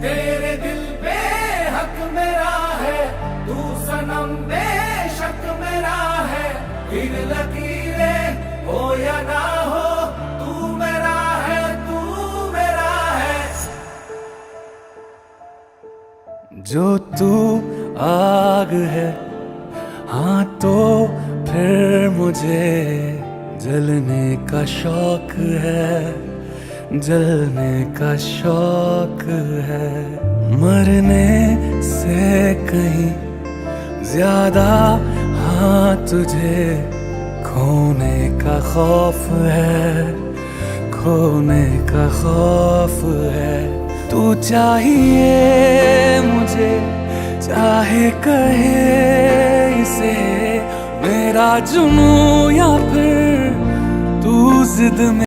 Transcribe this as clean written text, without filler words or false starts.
तेरे दिल पे हक मेरा है, तू सनम बेशक मेरा है। फिर लकीरें हो या ना हो, तू मेरा है, तू मेरा है। जो तू आग है, हाँ तो फिर मुझे जलने का शौक है, जलने का शौक है। मरने से कहीं ज्यादा हाँ तुझे खोने का खौफ है, खोने का खौफ है। तू चाहिए मुझे, चाहे कहे इसे मेरा जुनून या फिर तू जिद में